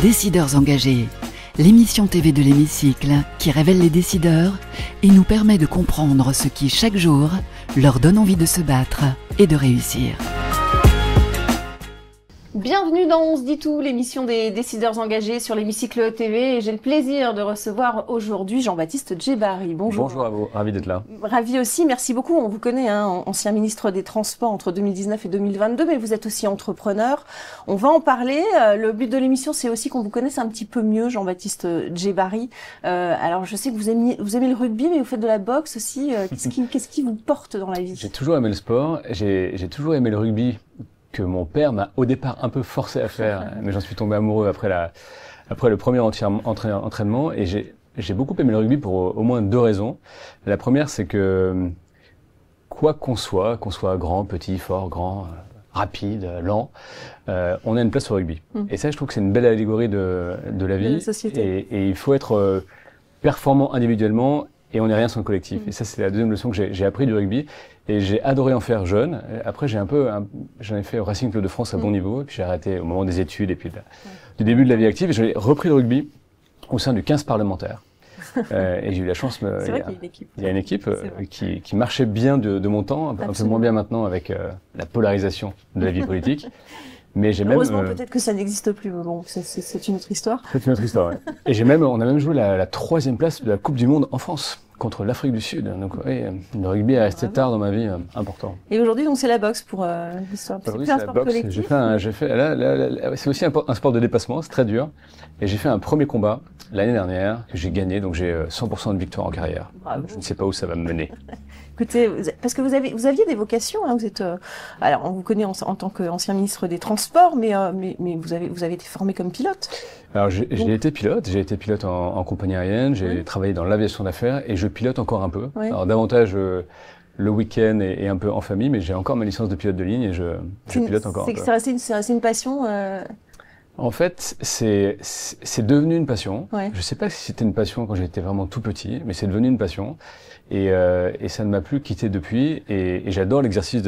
Décideurs engagés, l'émission TV de l'Hémicycle qui révèle les décideurs et nous permet de comprendre ce qui, chaque jour, leur donne envie de se battre et de réussir. Bienvenue dans On se dit tout, l'émission des décideurs engagés sur l'Hémicycle TV. Et j'ai le plaisir de recevoir aujourd'hui Jean-Baptiste Djebari. Bonjour. Bonjour à vous, ravi d'être là. Ravi aussi, merci beaucoup. On vous connaît, ancien ministre des Transports entre 2019 et 2022, mais vous êtes aussi entrepreneur. On va en parler. Le but de l'émission, c'est aussi qu'on vous connaisse un petit peu mieux, Jean-Baptiste Djebari. Alors, je sais que vous aimez le rugby, mais vous faites de la boxe aussi. Qu'est-ce qui vous porte dans la vie? J'ai toujours aimé le sport, j'ai toujours aimé le rugby, que mon père m'a au départ un peu forcé à faire, mais j'en suis tombé amoureux après le premier entraînement, et j'ai beaucoup aimé le rugby pour au moins deux raisons. La première, c'est que quoi qu'on soit grand, petit, fort, grand, rapide, lent, on a une place au rugby. Et ça, je trouve que c'est une belle allégorie de la vie, de la société. Et il faut être performant individuellement, et on n'est rien sans le collectif. Et ça, c'est la deuxième leçon que j'ai appris du rugby. Et j'ai adoré en faire jeune. Après, j'en ai fait au Racing Club de France à bon niveau. Et puis j'ai arrêté au moment des études et puis du début de la vie active. Et j'ai repris le rugby au sein du 15 parlementaire. Et j'ai eu la chance. C'est vrai qu'il y a une équipe. Il y a une équipe qui marchait bien de mon temps, un peu moins bien maintenant avec la polarisation de la vie politique. Mais j'ai heureusement, peut-être que ça n'existe plus. Bon, c'est une autre histoire. C'est une autre histoire, ouais. Et on a même joué la troisième place de la Coupe du Monde en France contre l'Afrique du Sud. Donc, oui, le rugby est resté tard dans ma vie, important. Et aujourd'hui, donc, c'est la boxe pour l'histoire. C'est plus un sport collectif. C'est aussi un sport de dépassement, c'est très dur. Et j'ai fait un premier combat l'année dernière que j'ai gagné, donc j'ai 100% de victoire en carrière. Bravo. Je ne sais pas où ça va me mener. Écoutez, parce que vous aviez des vocations, hein, vous êtes, alors on vous connaît en tant qu'ancien ministre des Transports, mais vous avez été formé comme pilote. Alors j'ai été pilote en compagnie aérienne, j'ai travaillé dans l'aviation d'affaires et je pilote encore un peu. Alors davantage le week-end et un peu en famille, mais j'ai encore ma licence de pilote de ligne et je pilote encore un peu. C'est resté une passion. En fait, c'est devenu une passion. Ouais. Je sais pas si c'était une passion quand j'étais vraiment tout petit, mais c'est devenu une passion. Et ça ne m'a plus quitté depuis. Et j'adore l'exercice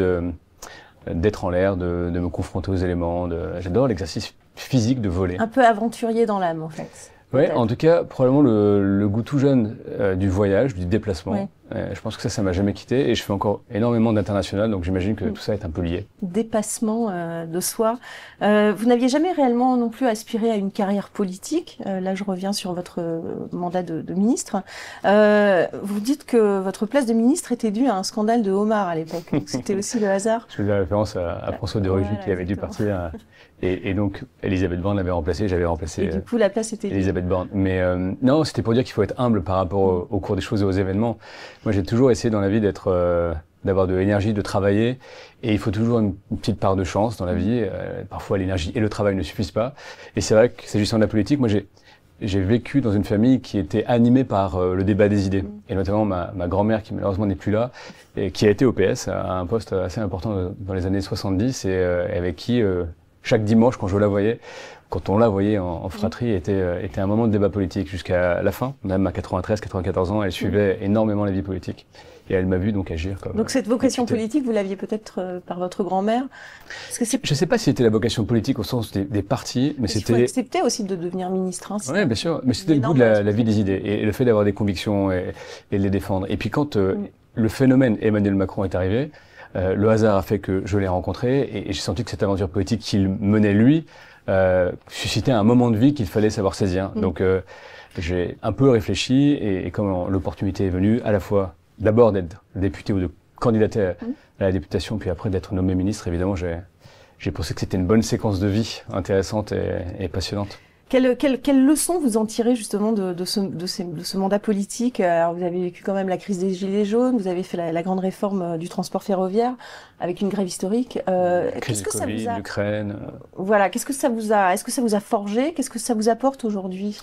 d'être en l'air, de me confronter aux éléments. J'adore l'exercice physique de voler. Un peu aventurier dans l'âme, en fait. Ouais, en tout cas, probablement le goût tout jeune du voyage, du déplacement. Ouais. Je pense que ça m'a jamais quitté et je fais encore énormément d'international, donc j'imagine que tout ça est un peu lié. Dépassement de soi. Vous n'aviez jamais réellement non plus aspiré à une carrière politique. Là, je reviens sur votre mandat de ministre. Vous dites que votre place de ministre était due à un scandale de homard à l'époque. C'était aussi le hasard. Je faisais référence à François de Rugy qui avait dû partir. Et donc, Elisabeth Borne l'avait remplacé, j'avais remplacé. Et du coup, la place était Elisabeth Borne. Mais non, c'était pour dire qu'il faut être humble par rapport au cours des choses et aux événements. Moi, j'ai toujours essayé dans la vie d'avoir de l'énergie, de travailler. Et il faut toujours une petite part de chance dans la vie. Parfois, l'énergie et le travail ne suffisent pas. Et c'est vrai que, s'agissant de la politique, moi, j'ai vécu dans une famille qui était animée par le débat des idées. Et notamment ma grand-mère, qui malheureusement n'est plus là, et qui a été au PS, à un poste assez important dans les années 70, et avec qui, chaque dimanche, quand on la voyait en fratrie, était un moment de débat politique jusqu'à la fin. Même à 94 ans, elle suivait énormément la vie politique. Et elle m'a vu donc agir comme... Donc cette vocation politique, vous l'aviez peut-être par votre grand-mère? Je sais pas si c'était la vocation politique au sens des partis, mais c'était... Il faut accepter aussi de devenir ministre. Hein, oui, bien sûr. Mais c'était le goût de la vie des idées et le fait d'avoir des convictions et de les défendre. Et puis quand le phénomène Emmanuel Macron est arrivé, le hasard a fait que je l'ai rencontré et j'ai senti que cette aventure politique qu'il menait lui suscitait un moment de vie qu'il fallait savoir saisir. Donc j'ai un peu réfléchi et quand l'opportunité est venue, à la fois d'abord d'être député ou de candidater à la députation, puis après d'être nommé ministre, évidemment j'ai pensé que c'était une bonne séquence de vie intéressante et passionnante. Quelle leçon vous en tirez justement de ce mandat politique? Alors vous avez vécu quand même la crise des Gilets jaunes, vous avez fait la grande réforme du transport ferroviaire avec une grève historique. Qu'est-ce que COVID, ça vous a... l'Ukraine. Voilà, est-ce que ça vous a forgé? Qu'est-ce que ça vous apporte aujourd'hui?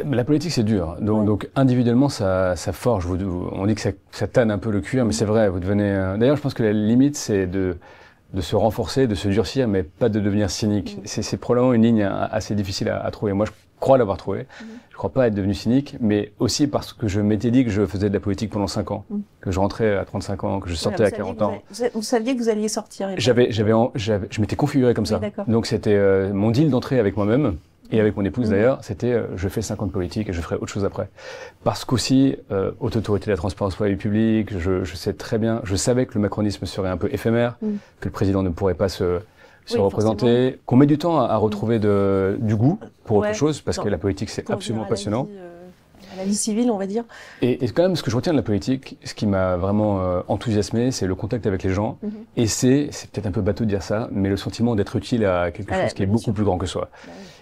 La politique, c'est dur. Donc individuellement, ça forge. On dit que ça tanne un peu le cuir, mais c'est vrai. Vous devenez. D'ailleurs, je pense que la limite, c'est de se renforcer, de se durcir, mais pas de devenir cynique. C'est probablement une ligne assez difficile à trouver. Moi, je crois l'avoir trouvé. Je crois pas être devenu cynique, mais aussi parce que je m'étais dit que je faisais de la politique pendant 5 ans, que je rentrais à 35 ans, que je sortais à 40 ans. Vous saviez que vous alliez sortir. Je m'étais configuré comme ça. Donc c'était mon deal d'entrée avec moi-même. Et avec mon épouse d'ailleurs, c'était je fais 5 ans de politique et je ferai autre chose après. Parce qu'aussi, haute autorité de la transparence pour la vie publique, je sais très bien, je savais que le macronisme serait un peu éphémère, que le président ne pourrait pas se représenter, qu'on met du temps à retrouver du goût pour autre chose, parce que la politique c'est absolument passionnant. La vie civile, on va dire. Et quand même, ce que je retiens de la politique, ce qui m'a vraiment enthousiasmé, c'est le contact avec les gens. Et c'est peut-être un peu bateau de dire ça, mais le sentiment d'être utile à quelque chose qui est beaucoup plus grand que soi.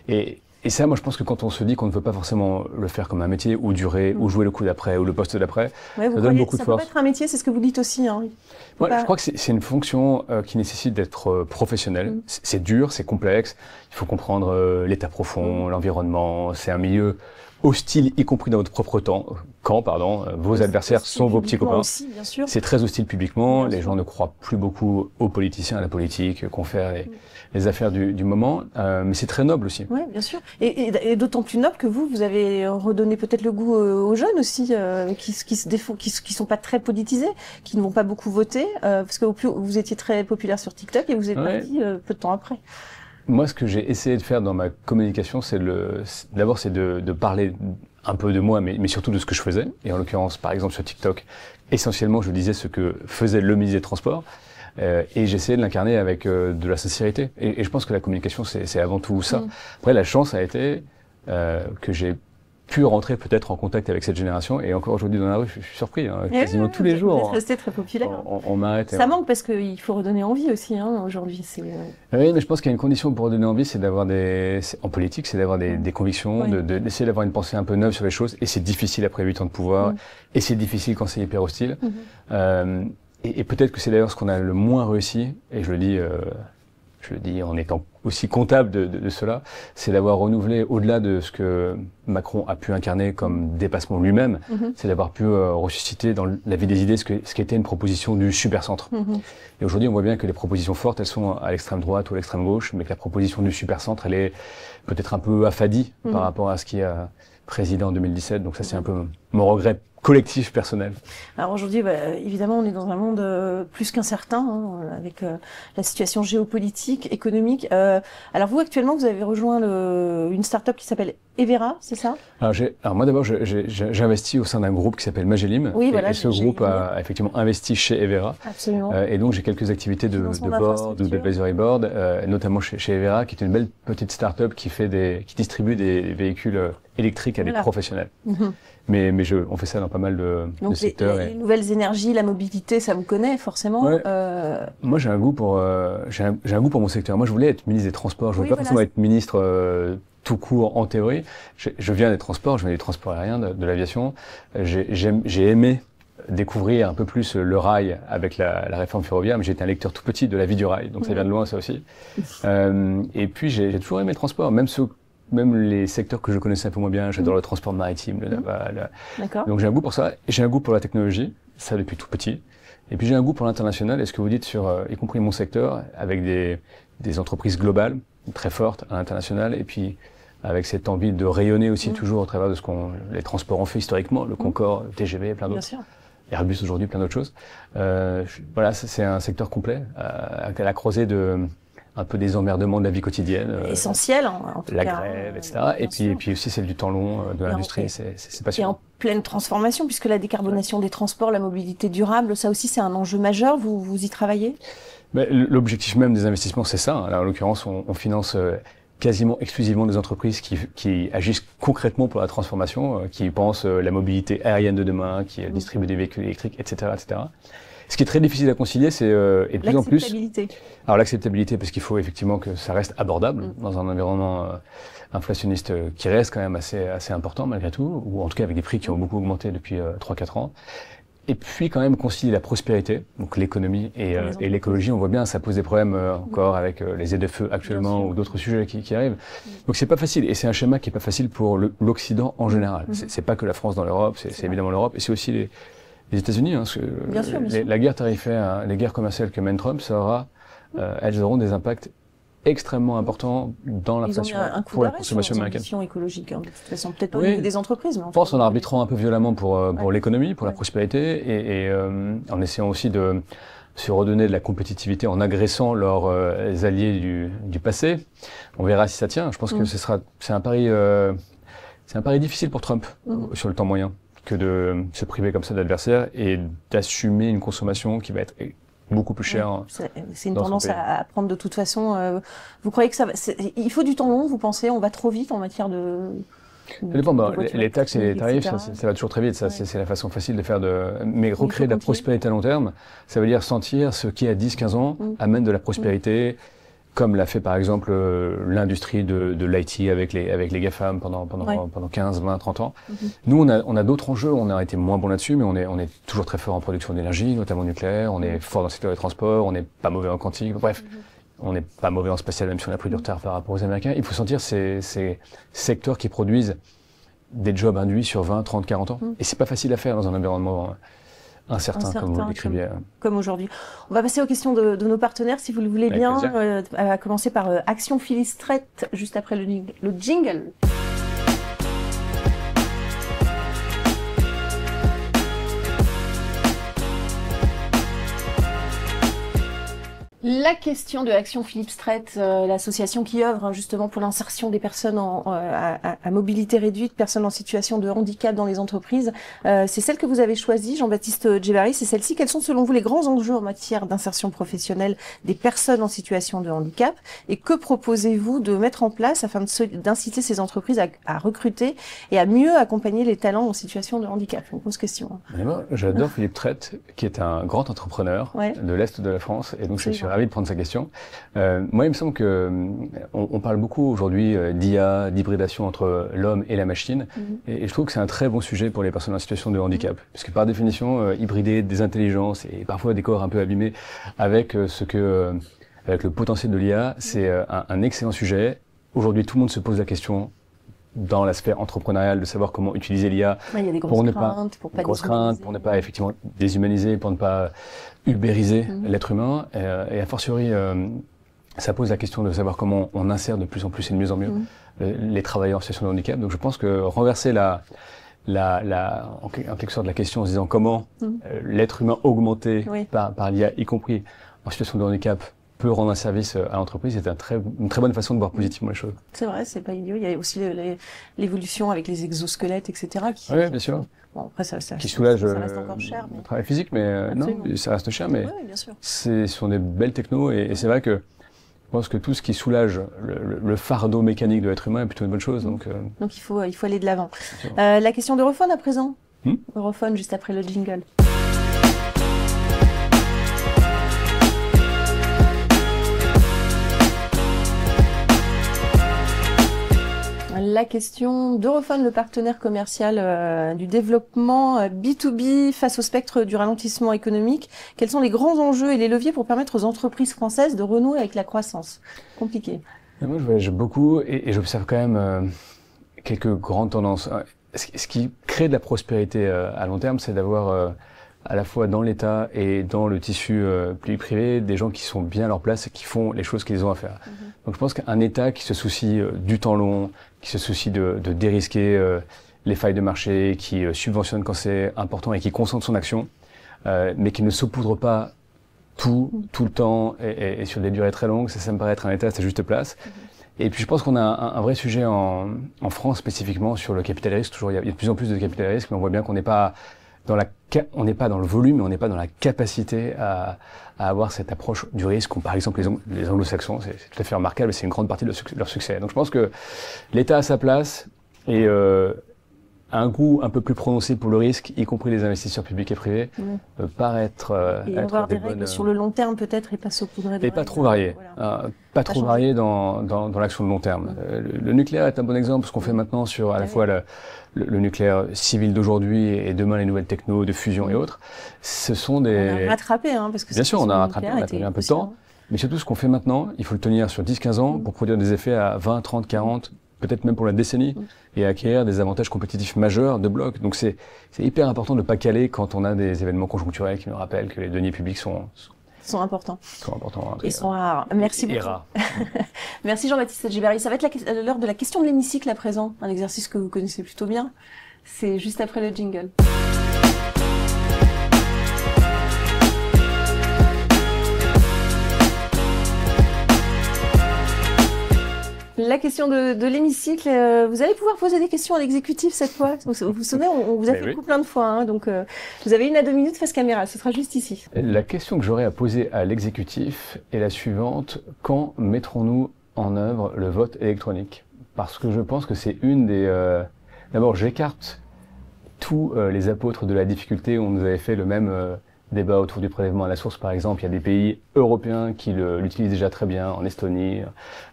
Et ça, moi, je pense que quand on se dit qu'on ne veut pas forcément le faire comme un métier, ou durer, ou jouer le coup d'après, ou le poste d'après, ça donne beaucoup de force. Ça peut être un métier, c'est ce que vous dites aussi. Hein. Ouais, je crois que c'est une fonction qui nécessite d'être professionnelle. C'est dur, c'est complexe. Il faut comprendre l'état profond, l'environnement. C'est un milieu hostile, y compris dans votre propre camp, vos adversaires sont vos petits copains. C'est très hostile publiquement, les gens ne croient plus beaucoup aux politiciens, à la politique, qu'on fait les affaires du moment, mais c'est très noble aussi. Oui, bien sûr. Et d'autant plus noble que vous avez redonné peut-être le goût aux jeunes aussi, qui sont pas très politisés, qui ne vont pas beaucoup voter, parce que vous étiez très populaire sur TikTok et vous êtes parti peu de temps après. Moi, ce que j'ai essayé de faire dans ma communication, c'est d'abord de parler un peu de moi, mais surtout de ce que je faisais. Et en l'occurrence, par exemple, sur TikTok, essentiellement, je disais ce que faisait le ministre des Transports. Et j'essayais de l'incarner avec de la sincérité. Et je pense que la communication, c'est avant tout ça. Après, la chance a été que j'ai pu rentrer peut-être en contact avec cette génération. Et encore aujourd'hui dans la rue, je suis surpris. Quasiment tous les jours. Vous êtes resté très populaire. On m'arrête. Ça manque parce qu'il faut redonner envie aussi aujourd'hui. Oui, mais je pense qu'il y a une condition pour redonner envie, c'est d'avoir en politique, c'est d'avoir des convictions, d'essayer d'avoir une pensée un peu neuve sur les choses. Et c'est difficile après 8 ans de pouvoir. Et c'est difficile quand c'est hyper hostile. Et peut-être que c'est d'ailleurs ce qu'on a le moins réussi. Et je le dis en étant aussi comptable de cela, c'est d'avoir renouvelé, au-delà de ce que Macron a pu incarner comme dépassement lui-même, c'est d'avoir pu ressusciter dans la vie des idées ce qu'était une proposition du supercentre. Et aujourd'hui, on voit bien que les propositions fortes, elles sont à l'extrême droite ou à l'extrême gauche, mais que la proposition du supercentre, elle est peut-être un peu affadie par rapport à ce qui a présidé en 2017. Donc ça, c'est un peu mon regret collectif personnel. Alors aujourd'hui, évidemment, on est dans un monde plus qu'incertain, avec la situation géopolitique, économique. Alors vous, actuellement, vous avez rejoint une start-up qui s'appelle Evera, c'est ça? Alors moi d'abord, j'ai investi au sein d'un groupe qui s'appelle Magelim. Oui, et ce groupe a effectivement investi chez Evera. Absolument. Et donc j'ai quelques activités de board, d'advisory board, notamment chez Evera, qui est une belle petite start-up qui distribue des véhicules électriques à des professionnels. Mais on fait ça dans pas mal de secteurs. Les nouvelles énergies, la mobilité, ça vous connaît forcément. Ouais. Moi, j'ai un goût pour mon secteur. Moi, je voulais être ministre des Transports. Je voulais pas forcément être ministre tout court en théorie. Je viens des transports, je viens du transport aérien, de l'aviation. J'ai aimé découvrir un peu plus le rail avec la réforme ferroviaire, mais j'étais un lecteur tout petit de la vie du rail, donc ça vient de loin ça aussi. Et puis j'ai toujours aimé le transport, même les secteurs que je connaissais un peu moins bien. J'adore le transport maritime, le naval. Donc j'ai un goût pour ça, et j'ai un goût pour la technologie, ça depuis tout petit. Et puis j'ai un goût pour l'international, et ce que vous dites sur, y compris mon secteur, avec des entreprises globales, très fortes à l'international, et puis avec cette envie de rayonner aussi toujours au travers de les transports ont fait historiquement, le Concorde, le TGV, plein d'autres. Airbus aujourd'hui, plein d'autres choses. Voilà, c'est un secteur complet, à la croisée un peu des emmerdements de la vie quotidienne. Essentiel, en tout cas. La grève, etc. Et puis aussi celle du temps long de l'industrie, c'est passionnant. Et en pleine transformation, puisque la décarbonation des transports, la mobilité durable, ça aussi c'est un enjeu majeur, vous y travaillez? L'objectif même des investissements, c'est ça. Là, en l'occurrence, on finance quasiment exclusivement des entreprises qui agissent concrètement pour la transformation, qui pensent la mobilité aérienne de demain, qui distribuent des véhicules électriques, etc., etc. Ce qui est très difficile à concilier, c'est et de plus en plus. L'acceptabilité. Alors l'acceptabilité, parce qu'il faut effectivement que ça reste abordable dans un environnement inflationniste qui reste quand même assez important malgré tout, ou en tout cas avec des prix qui ont beaucoup augmenté depuis 3-4 ans. Et puis quand même concilier la prospérité, donc l'économie et l'écologie. On voit bien, ça pose des problèmes encore avec les ZFE actuellement ou d'autres sujets qui arrivent. Donc c'est pas facile, et c'est un schéma qui est pas facile pour l'Occident en général. C'est pas que la France dans l'Europe, c'est évidemment l'Europe, et c'est aussi les États-Unis. Parce que la guerre tarifaire, les guerres commerciales que mène Trump, elles auront des impacts extrêmement importants dans l'inflation pour la consommation américaine. Ils ont un coup d'arrêt sur leurs ambitions écologiques, de toute façon, peut-être pas au niveau des entreprises. Mais je pense en arbitrant un peu violemment pour l'économie, pour la prospérité, et en essayant aussi se redonner de la compétitivité en agressant leurs alliés du passé. On verra si ça tient. Je pense que c'est un pari difficile pour Trump sur le temps moyen que de se priver comme ça d'adversaires et d'assumer une consommation qui va être beaucoup plus chère. C'est une tendance à prendre de toute façon. Vous croyez que il faut du temps long, vous pensez? On va trop vite en matière de... Ça dépend. Les taxes et les tarifs, ça va toujours très vite. C'est la façon facile de faire mais recréer de la prospérité à long terme, ça veut dire sentir ce qui, à 10-15 ans, amène de la prospérité, comme l'a fait par exemple l'industrie de l'IT avec les GAFAM pendant 15, 20, 30 ans. Nous, on a d'autres enjeux. On a été moins bon là-dessus, mais on est toujours très fort en production d'énergie, notamment nucléaire. On est fort dans le secteur des transports. On n'est pas mauvais en quantique. Bref. On n'est pas mauvais en spatial, même si on a pris du retard par rapport aux Américains. Il faut sentir ces secteurs qui produisent des jobs induits sur 20, 30, 40 ans. Et c'est pas facile à faire dans un environnement incertain comme vous le décriviez. Comme aujourd'hui. On va passer aux questions de nos partenaires, si vous le voulez bien. On va commencer par Action Philips-Strait, juste après le jingle. La question de Action Philips-Strait, l'association qui œuvre justement pour l'insertion des personnes à mobilité réduite, personnes en situation de handicap dans les entreprises, c'est celle que vous avez choisie, Jean-Baptiste Djebari, c'est celle-ci. Quels sont selon vous les grands enjeux en matière d'insertion professionnelle des personnes en situation de handicap et que proposez-vous de mettre en place afin d'inciter ces entreprises à recruter et à mieux accompagner les talents en situation de handicap? Une grosse question. J'adore Philippe Strait, qui est un grand entrepreneur de l'Est de la France, et donc je suis ravi de prendre sa question. Moi, il me semble que on parle beaucoup aujourd'hui d'IA, d'hybridation entre l'homme et la machine, et je trouve que c'est un très bon sujet pour les personnes en situation de handicap, puisque par définition, hybrider des intelligences et parfois des corps un peu abîmés avec avec le potentiel de l'IA, c'est un excellent sujet. Aujourd'hui, tout le monde se pose la question dans la sphère entrepreneuriale de savoir comment utiliser l'IA pour ne pas effectivement déshumaniser, pour ne pas ubériser l'être humain, et a fortiori ça pose la question de savoir comment on insère de plus en plus et de mieux en mieux les travailleurs en situation de handicap. Donc je pense que renverser en quelque sorte la question en se disant comment l'être humain augmenté par l'IA, y compris en situation de handicap, peut rendre un service à l'entreprise, c'est une très bonne façon de voir positivement les choses. C'est vrai, c'est pas idiot. Il y a aussi l'évolution avec les exosquelettes, etc. Oui, bien sûr. Bon, après, qui soulage ça reste encore cher, mais... le travail physique, mais non, ça reste cher, mais ce sont des belles technos, et c'est vrai que je pense que tout ce qui soulage le fardeau mécanique de l'être humain est plutôt une bonne chose. Donc il faut aller de l'avant. La question d'Europhone à présent. Europhone juste après le jingle. La question d'Europhone, le partenaire commercial du développement B2B face au spectre du ralentissement économique. Quels sont les grands enjeux et les leviers pour permettre aux entreprises françaises de renouer avec la croissance? Compliqué. Moi, je voyage beaucoup et j'observe quand même quelques grandes tendances. Ce qui crée de la prospérité à long terme, c'est d'avoir à la fois dans l'État et dans le tissu plus privé, des gens qui sont bien à leur place et qui font les choses qu'ils ont à faire. Donc je pense qu'un État qui se soucie du temps long, qui se soucie de dérisquer les failles de marché, qui subventionne quand c'est important et qui concentre son action, mais qui ne saupoudre pas tout le temps et sur des durées très longues, ça me paraît être un État à sa juste place. Et puis je pense qu'on a un vrai sujet en France spécifiquement sur le capital risque. Toujours, il y a de plus en plus de capital risque, mais on voit bien qu'on n'est pas on n'est pas dans le volume, mais on n'est pas dans la capacité à avoir cette approche du risque. Par exemple, les anglo-saxons, c'est tout à fait remarquable et c'est une grande partie de leur succès. Donc je pense que l'État a sa place et un goût un peu plus prononcé pour le risque, y compris les investisseurs publics et privés, paraître et avoir des règles sur le long terme peut-être et pas saupoudrer de pas trop varié. Pas trop varié dans l'action de long terme. Le nucléaire est un bon exemple, ce qu'on fait maintenant sur à la fois le nucléaire civil d'aujourd'hui et demain les nouvelles technos de fusion et autres. Ce sont des... On a rattrapé, parce que... Bien sûr, on a rattrapé, on a perdu un peu de temps. Mais surtout, ce qu'on fait maintenant, il faut le tenir sur 10-15 ans pour produire des effets à 20, 30, 40, peut-être même pour la décennie, et acquérir des avantages compétitifs majeurs de bloc. Donc c'est hyper important de ne pas caler quand on a des événements conjoncturels qui nous rappellent que les deniers publics sont importants. Et sont rares. Merci beaucoup. Rares. Merci Jean-Baptiste Djebari. Ça va être l'heure de la question de l'hémicycle à présent. Un exercice que vous connaissez plutôt bien. C'est juste après le jingle. la question de l'hémicycle. Vous allez pouvoir poser des questions à l'exécutif cette fois. Vous vous souvenez, on vous a fait le coup plein de fois. Hein, donc, vous avez 1 à 2 minutes face caméra. Ce sera juste ici. La question que j'aurais à poser à l'exécutif est la suivante. Quand mettrons-nous en œuvre le vote électronique? Parce que je pense que c'est une des... D'abord, j'écarte tous les apôtres de la difficulté. On nous avait fait le même débat autour du prélèvement à la source, par exemple. Il y a des pays européens qui l'utilisent déjà très bien, en Estonie,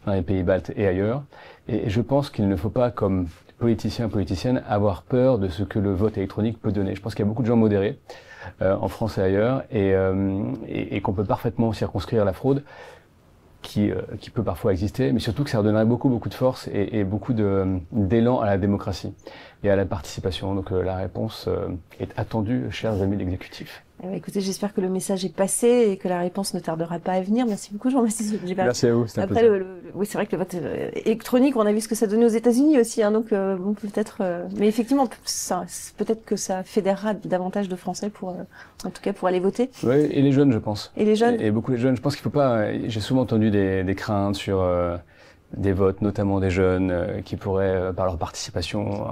dans les pays baltes et ailleurs. Et je pense qu'il ne faut pas, comme politicien, politicienne, avoir peur de ce que le vote électronique peut donner. Je pense qu'il y a beaucoup de gens modérés en France et ailleurs, et qu'on peut parfaitement circonscrire la fraude, qui peut parfois exister, mais surtout que ça redonnerait beaucoup de force et beaucoup d'élan à la démocratie et à la participation. Donc la réponse est attendue, chers amis de l'exécutif. Écoutez, j'espère que le message est passé et que la réponse ne tardera pas à venir. Merci beaucoup, Jean-Baptiste. Merci à vous, c'était un Après, plaisir. oui, c'est vrai que le vote électronique, on a vu ce que ça donnait aux États-Unis aussi, hein, donc bon, peut-être. Mais effectivement, peut-être que ça fédérera davantage de Français en tout cas, pour aller voter. Oui, et les jeunes, je pense. Et les jeunes. Et beaucoup les jeunes. Je pense qu'il faut pas. J'ai souvent entendu des craintes sur des votes, notamment des jeunes, qui pourraient, par leur participation,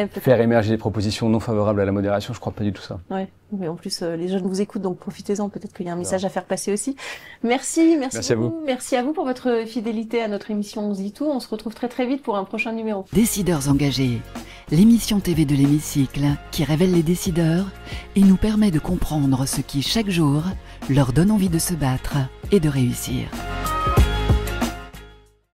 faire émerger des propositions non favorables à la modération. Je crois pas du tout ça. Ouais. Mais en plus, les jeunes vous écoutent, donc profitez-en. Peut-être qu'il y a un message à faire passer aussi. Merci à vous. Merci à vous pour votre fidélité à notre émission On se dit tout. On se retrouve très vite pour un prochain numéro. Décideurs engagés, l'émission TV de l'hémicycle qui révèle les décideurs et nous permet de comprendre ce qui, chaque jour, leur donne envie de se battre et de réussir.